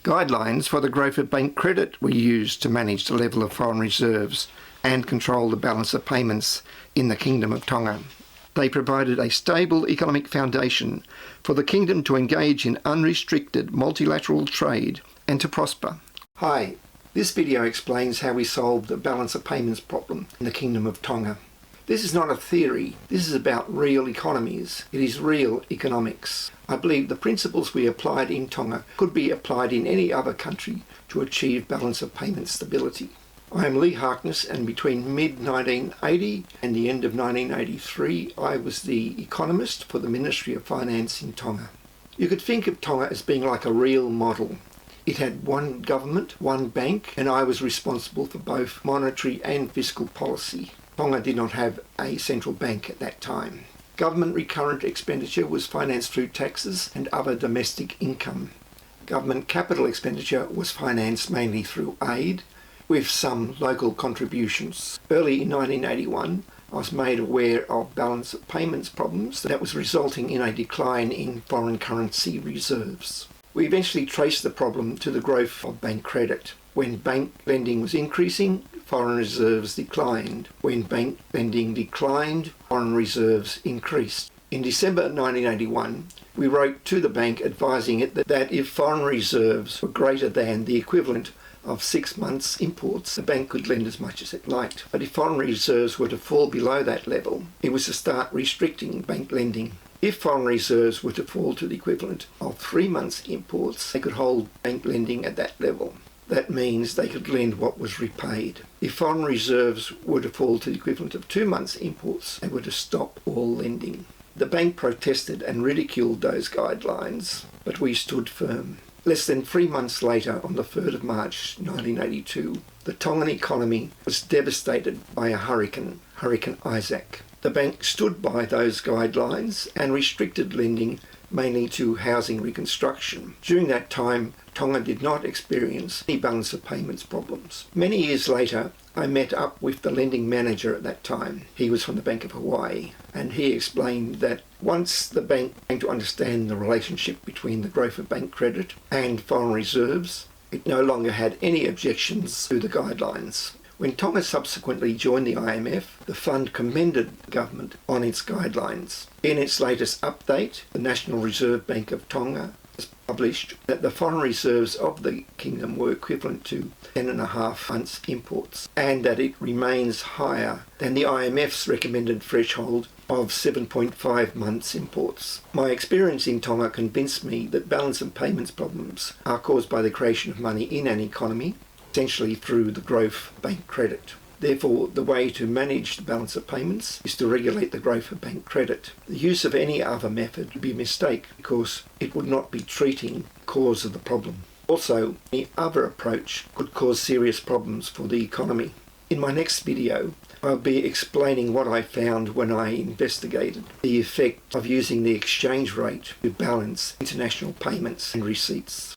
Guidelines for the growth of bank credit were used to manage the level of foreign reserves and control the balance of payments in the Kingdom of Tonga. They provided a stable economic foundation for the kingdom to engage in unrestricted multilateral trade and to prosper. Hi, this video explains how we solved the balance of payments problem in the Kingdom of Tonga. This is not a theory, this is about real economies. It is real economics. I believe the principles we applied in Tonga could be applied in any other country to achieve balance of payments stability. I am HARKNESS, and between mid-1980 and the end of 1983 I was the economist for the Ministry of Finance in Tonga. You could think of Tonga as being like a real model. It had one government, one bank, and I was responsible for both monetary and fiscal policy. Tonga did not have a central bank at that time. Government recurrent expenditure was financed through taxes and other domestic income. Government capital expenditure was financed mainly through aid, with some local contributions. Early in 1981, I was made aware of balance of payments problems that was resulting in a decline in foreign currency reserves. We eventually traced the problem to the growth of bank credit. When bank lending was increasing, foreign reserves declined. When bank lending declined, foreign reserves increased. In December 1981, we wrote to the bank advising it that if foreign reserves were greater than the equivalent of 6 months' imports, the bank could lend as much as it liked. But if foreign reserves were to fall below that level, it was to start restricting bank lending. If foreign reserves were to fall to the equivalent of 3 months' imports, they could hold bank lending at that level. That means they could lend what was repaid. If foreign reserves were to fall to the equivalent of 2 months' imports, they were to stop all lending. The bank protested and ridiculed those guidelines, but we stood firm. Less than 3 months later, on the 3rd of March 1982, the Tongan economy was devastated by a hurricane, Hurricane Isaac. The bank stood by those guidelines and restricted lending mainly to housing reconstruction. During that time, Tonga did not experience any balance of payments problems. Many years later, I met up with the lending manager at that time. He was from the Bank of Hawaii, and he explained that once the bank came to understand the relationship between the growth of bank credit and foreign reserves, it no longer had any objections to the guidelines. When Tonga subsequently joined the IMF, the fund commended the government on its guidelines. In its latest update, the National Reserve Bank of Tonga has published that the foreign reserves of the kingdom were equivalent to 10.5 months imports, and that it remains higher than the IMF's recommended threshold of 7.5 months imports. My experience in Tonga convinced me that balance of payments problems are caused by the creation of money in an economy, essentially through the growth of bank credit. Therefore, the way to manage the balance of payments is to regulate the growth of bank credit. The use of any other method would be a mistake because it would not be treating the cause of the problem. Also, any other approach could cause serious problems for the economy. In my next video, I'll be explaining what I found when I investigated the effect of using the exchange rate to balance international payments and receipts.